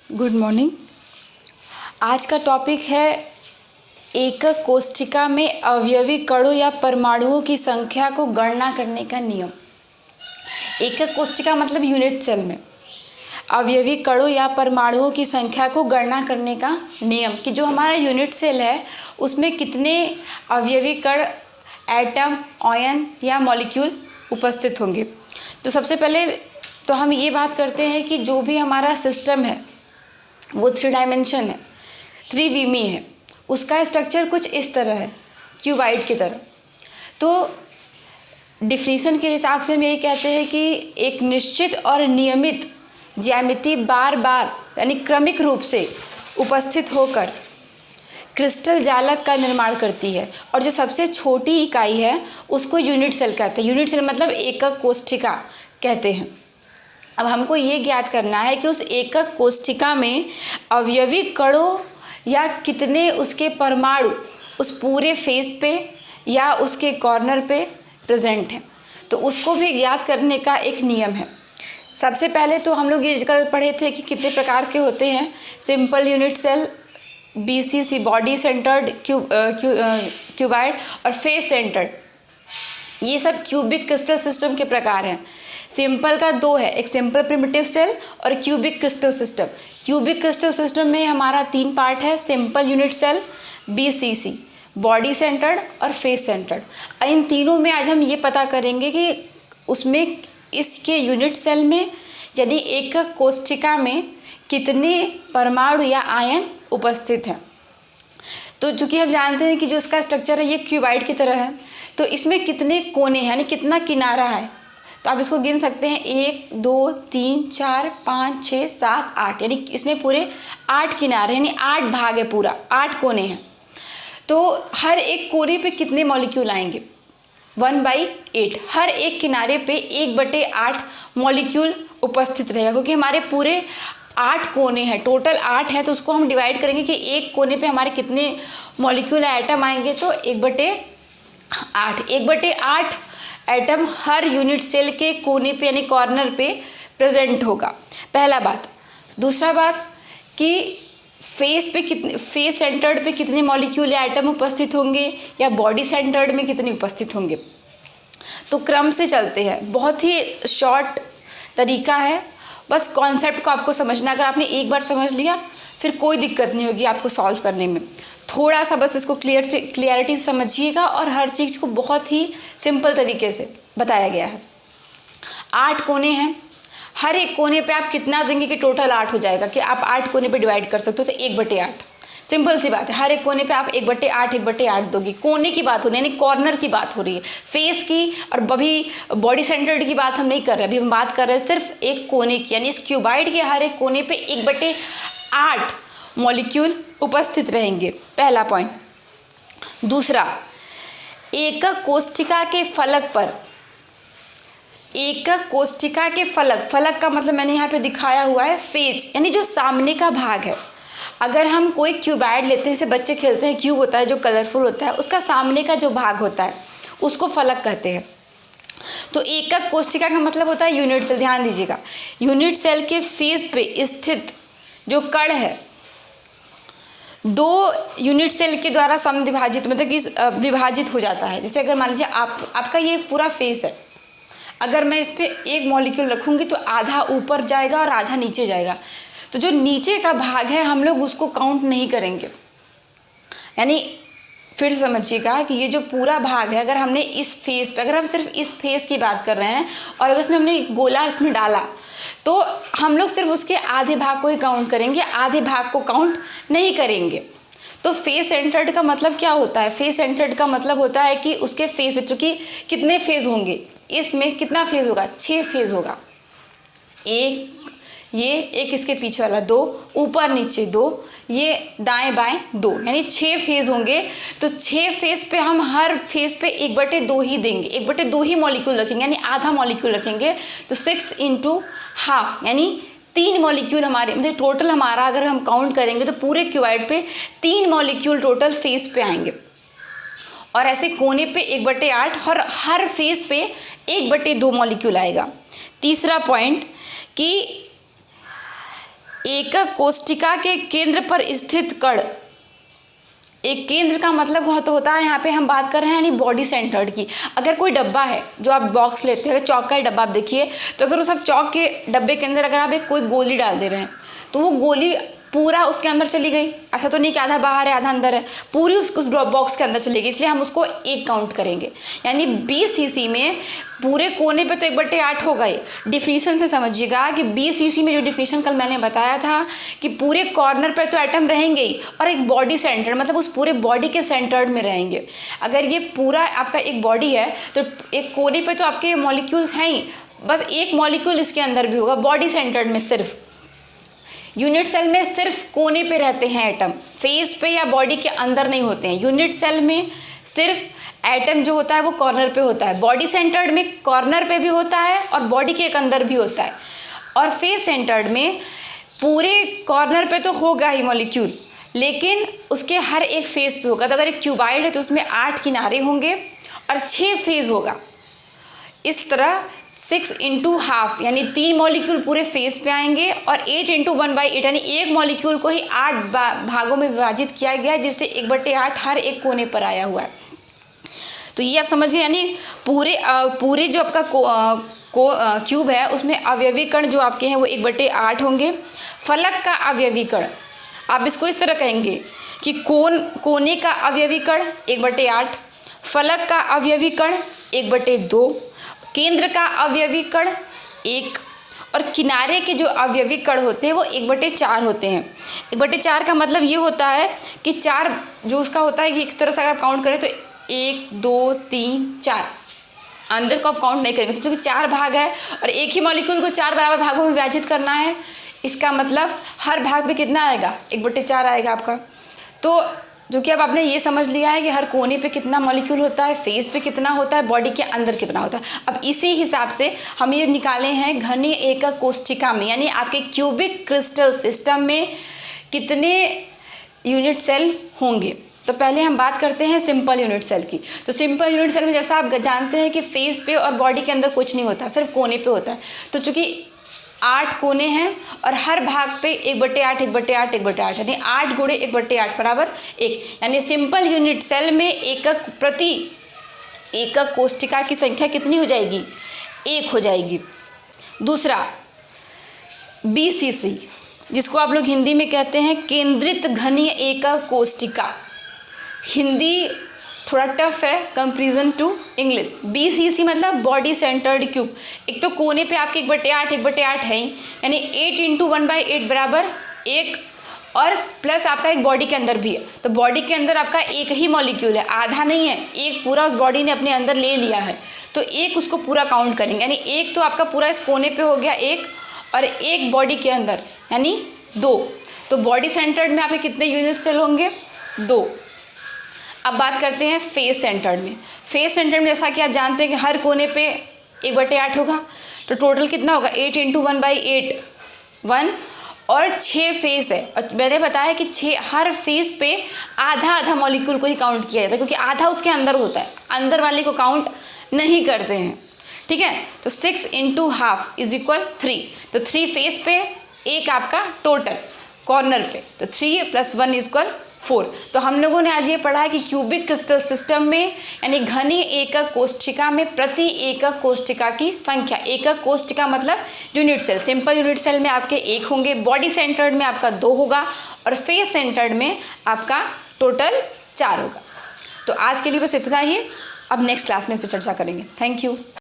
Good morning. आज का topic है एकक कोष्ठिका में अवयवी कणों या परमाणुओं की संख्या को गणना करने का नियम। एकक कोष्ठिका मतलब यूनिट सेल में अवयवी कणों या परमाणुओं की संख्या को गणना करने का नियम कि जो हमारा यूनिट सेल है उसमें कितने अवयवी कण, एटम, आयन या मॉलिक्यूल उपस्थित होंगे। तो सबसे पहले तो हम ये बात करते हैं कि जो भी हमारा सिस्टम है वो 3 डायमेंशन है, त्रिविमीय है। उसका स्ट्रक्चर कुछ इस तरह है, क्यूबाइड की तरह। तो डिफिनीशन के हिसाब से हम यही कहते हैं कि एक निश्चित और नियमित ज्यामिति बार बार यानी क्रमिक रूप से उपस्थित होकर क्रिस्टल जालक का निर्माण करती है। और जो सबसे छोटी इकाई है उसको यूनिट सेल कहते हैं। यूनिट सेल मतलब एकक कोष्ठिका कहते हैं। अब हमको ये ज्ञात करना है कि उस एकक कोष्ठिका में अवयवी कणों या कितने उसके परमाणु उस पूरे फेस पे या उसके कॉर्नर पे प्रेजेंट हैं। तो उसको भी ज्ञात करने का एक नियम है। सबसे पहले तो हम लोग ये कल पढ़े थे कि कितने प्रकार के होते हैं, simple unit cell, BCC body centred cuboid और फेस सेंटर्ड। ये सब क्यूबिक क्रिस्टल सिस्टम के प्रकार हैं। सिंपल का 2 है, एक सिंपल प्रिमिटिव सेल और cubic crystal system. Cubic crystal system में हमारा 3 पार्ट है, simple unit cell, BCC body centred और फेस सेंटर्ड। इन तीनों में आज हम ये पता करेंगे कि उसमें इसके यूनिट सेल में यानी एकक कोष्ठिका में कितने परमाणु या आयन उपस्थित हैं। तो चूँकि हम जानते हैं कि जो इसका स्ट्रक्चर है ये क्यूबाइड की तरह है, तो इसमें कितने कोने हैं यानी कितना किनारा है। तो आप इसको गिन सकते हैं, 1 2 3 4 5 6 7 8, यानी इसमें पूरे 8 किनारे यानी 8 भाग है, पूरा 8 कोने हैं। तो हर एक कोने पे कितने मॉलिक्यूल आएंगे, 1/8। हर एक किनारे पे 1/8 मॉलिक्यूल उपस्थित रहेगा, क्योंकि हमारे पूरे 8 कोने हैं, टोटल 8 हैं। तो उसको हम डिवाइड करेंगे कि एक कोने पे हमारे कितने मॉलिक्यूल एटम आएंगे, तो 1/8 1/8 एटम हर यूनिट सेल के कोने पे यानी कॉर्नर पे प्रेजेंट होगा, पहला बात। दूसरा बात कि फेस सेंटर्ड पे कितने मॉलिक्यूल या एटम उपस्थित होंगे या बॉडी सेंटर्ड में कितने उपस्थित होंगे। तो क्रम से चलते हैं, बहुत ही शॉर्ट तरीका है, बस कॉन्सेप्ट को आपको समझना। अगर आपने एक बार समझ लिया फिर कोई दिक्कत नहीं होगी आपको सॉल्व करने में। थोड़ा सा बस इसको क्लियरिटी से समझिएगा और हर चीज़ को बहुत ही सिंपल तरीके से बताया गया है। 8 कोने हैं, हर एक कोने पे आप कितना देंगे कि टोटल 8 हो जाएगा, कि आप 8 कोने पे डिवाइड कर सकते हो, तो 1/8। सिंपल सी बात है, हर एक कोने पे आप 1/8 दोगे। कोने की बात हो रही है यानी कॉर्नर की बात हो रही है, फेस की और अभी बॉडी सेंटर्ड की बात हम नहीं कर रहे। अभी हम बात कर रहे हैं सिर्फ एक कोने की, यानी इस क्यूबाइड के हर एक कोने पे 1/8 मॉलिक्यूल उपस्थित रहेंगे, पहला पॉइंट। दूसरा, एकक कोष्ठिका के फलक पर, एकक कोष्ठिका के फलक का मतलब मैंने यहाँ पे दिखाया हुआ है फेस, यानी जो सामने का भाग है। अगर हम कोई क्यूबाइड लेते हैं, जैसे बच्चे खेलते हैं, क्यूब होता है जो कलरफुल होता है, उसका सामने का जो भाग होता है उसको फलक कहते हैं। तो एकक कोष्ठिका का मतलब होता है यूनिट सेल। ध्यान दीजिएगा, यूनिट सेल के फेस पे स्थित जो कण है 2 यूनिट सेल के द्वारा समविभाजित मतलब कि विभाजित हो जाता है। जैसे अगर मान लीजिए आपका ये पूरा फेस है, अगर मैं इस पर एक मॉलिक्यूल रखूँगी तो आधा ऊपर जाएगा और आधा नीचे जाएगा। तो जो नीचे का भाग है हम लोग उसको काउंट नहीं करेंगे। यानी फिर समझिएगा कि ये जो पूरा भाग है, अगर हमने इस फेस पे, अगर हम सिर्फ इस फेस की बात कर रहे हैं और अगर उसमें हमने गोला इसमें डाला तो हम लोग सिर्फ उसके आधे भाग को ही काउंट करेंगे, आधे भाग को काउंट नहीं करेंगे। तो फेस सेंटर्ड का मतलब क्या होता है? फेस सेंटर्ड का मतलब होता है कि उसके फेस में चूँकि कितने फेज होंगे, इसमें कितना फेज होगा, 6 फेज होगा। एक इसके पीछे वाला 2, ऊपर नीचे 2, ये दाएं बाएं 2, यानी 6 फेज होंगे। तो 6 फेज पे हम हर फेज पे 1/2 ही देंगे, 1/2 ही मॉलिक्यूल रखेंगे, यानी आधा मॉलिक्यूल रखेंगे। तो 6 × हाफ यानी 3 मॉलिक्यूल हमारे, मतलब टोटल हमारा अगर हम काउंट करेंगे तो पूरे क्यूबाइड पे 3 मॉलिक्यूल टोटल फेस पे आएंगे। और ऐसे कोने पे 1/8 और हर फेस पे 1/2 मॉलिक्यूल आएगा। तीसरा पॉइंट कि एकक कोशिका के केंद्र पर स्थित कण। एक केंद्र का मतलब तो होता है, यहाँ पे हम बात कर रहे हैं यानी बॉडी सेंटर्ड की। अगर कोई डब्बा है जो आप बॉक्स लेते हैं, चौक का डब्बा आप देखिए, तो अगर उस चौक के डब्बे के अंदर अगर आप एक कोई गोली डाल दे रहे हैं तो वो गोली पूरा उसके अंदर चली गई, ऐसा तो नहीं कि आधा बाहर है आधा अंदर है, पूरी उस बॉक्स के अंदर चली गई, इसलिए हम उसको एक काउंट करेंगे। यानी 20 सीसी में पूरे कोने पे तो 1/8 हो गए। डिफिनीशन से समझिएगा कि 20 सीसी में जो डिफिनीशन कल मैंने बताया था कि पूरे कॉर्नर पर तो एटम रहेंगे ही, और एक बॉडी सेंटर मतलब उस पूरे बॉडी के सेंटर्ड में रहेंगे। अगर ये पूरा आपका एक बॉडी है तो एक कोने पर तो आपके मॉलिक्यूल्स हैं ही, बस एक मॉलिक्यूल इसके अंदर भी होगा बॉडी सेंटर्ड में। सिर्फ यूनिट सेल में सिर्फ कोने पे रहते हैं एटम, फेस पे या बॉडी के अंदर नहीं होते हैं। यूनिट सेल में सिर्फ एटम जो होता है वो कॉर्नर पे होता है, बॉडी सेंटर्ड में कॉर्नर पे भी होता है और बॉडी के एक अंदर भी होता है, और फेस सेंटर्ड में पूरे कॉर्नर पे तो होगा ही मॉलिक्यूल, लेकिन उसके हर एक फेस पे होगा। तो अगर एक क्यूबाइड है तो उसमें 8 किनारे होंगे और 6 फेस होगा। इस तरह 6 × ½ यानी 3 मॉलिक्यूल पूरे फेस पे आएंगे, और 8 × 1/8 यानी एक मॉलिक्यूल को ही 8 भागों में विभाजित किया गया है, जिससे 1/8 हर एक कोने पर आया हुआ है। तो ये आप समझ गए, यानी पूरे जो आपका क्यूब है उसमें अवयवी कण जो आपके हैं वो 1/8 होंगे। फलक का अवयवी कण, आप इसको इस तरह कहेंगे कि कोने का अवयवी कण 1/8, फलक का अवयवी कण 1/2, केंद्र का अवयवी कण 1, और किनारे के जो अवयवी कण होते हैं वो 1/4 होते हैं। 1/4 का मतलब ये होता है कि 4 जो उसका होता है कि एक तरह से अगर आप काउंट करें तो 1 2 3 4, अंदर को आप काउंट नहीं करेंगे क्योंकि 4 भाग है और एक ही मॉलिक्यूल को 4 बराबर भागों में विभाजित करना है। इसका मतलब हर भाग में कितना आएगा, 1/4 आएगा आपका। तो जो कि अब आपने ये समझ लिया है कि हर कोने पे कितना मॉलिक्यूल होता है, फेस पे कितना होता है, बॉडी के अंदर कितना होता है। अब इसी हिसाब से हम ये निकाले हैं घनीय एकक कोशिका में, यानी आपके क्यूबिक क्रिस्टल सिस्टम में कितने यूनिट सेल होंगे। तो पहले हम बात करते हैं सिंपल यूनिट सेल की। तो सिंपल यूनिट सेल में जैसा आप जानते हैं कि फेस पे और बॉडी के अंदर कुछ नहीं होता, सिर्फ कोने पे होता है। तो चूँकि 8 कोने हैं और हर भाग पे 1/8 1/8 1/8 यानी 8 × 1/8 बराबर 1, यानी सिंपल यूनिट सेल में एकक प्रति एकक कोशिका की संख्या कितनी हो जाएगी, 1 हो जाएगी। दूसरा BCC, जिसको आप लोग हिंदी में कहते हैं केंद्रित घनीय एकक कोशिका। हिंदी थोड़ा टफ है कंपेरिजन टू इंग्लिश। BCC मतलब बॉडी सेंटर्ड क्यूब। एक तो कोने पे आपके 1/8 1/8 है ही, यानी 8 × 1/8 बराबर 1, और प्लस आपका एक बॉडी के अंदर भी है। तो बॉडी के अंदर आपका एक ही मॉलिक्यूल है, आधा नहीं है, एक पूरा उस बॉडी ने अपने अंदर ले लिया है, तो एक उसको पूरा काउंट करेंगे। यानी एक तो आपका पूरा इस कोने पे हो गया 1, और एक बॉडी के अंदर यानी 2। तो बॉडी सेंटर्ड में आपके कितने यूनिट सेल होंगे, 2। अब बात करते हैं फेस सेंटर्ड में। फेस सेंटर्ड में जैसा कि आप जानते हैं कि हर कोने पे 1/8 होगा, तो टोटल कितना होगा 8 × 1/8 1, और 6 फेस है। और मैंने बताया कि हर फेस पे आधा आधा मॉलिक्यूल को ही काउंट किया जाता है, क्योंकि आधा उसके अंदर होता है, अंदर वाले को काउंट नहीं करते हैं। ठीक है, तो 6 × ½ = 3। तो 3 फेस पे, एक आपका टोटल कॉर्नर पे, तो 3 + 1 = 4। तो हम लोगों ने आज ये पढ़ा है कि क्यूबिक क्रिस्टल सिस्टम में यानी घनीय एकक कोशिका में प्रति एकक कोशिका की संख्या, एकक कोशिका मतलब unit cell, simple unit cell में आपके 1 होंगे, बॉडी सेंटर्ड में आपका 2 होगा, और फेस सेंटर्ड में आपका टोटल 4 होगा। तो आज के लिए बस इतना ही, अब नेक्स्ट क्लास में इस पर चर्चा करेंगे। Thank you.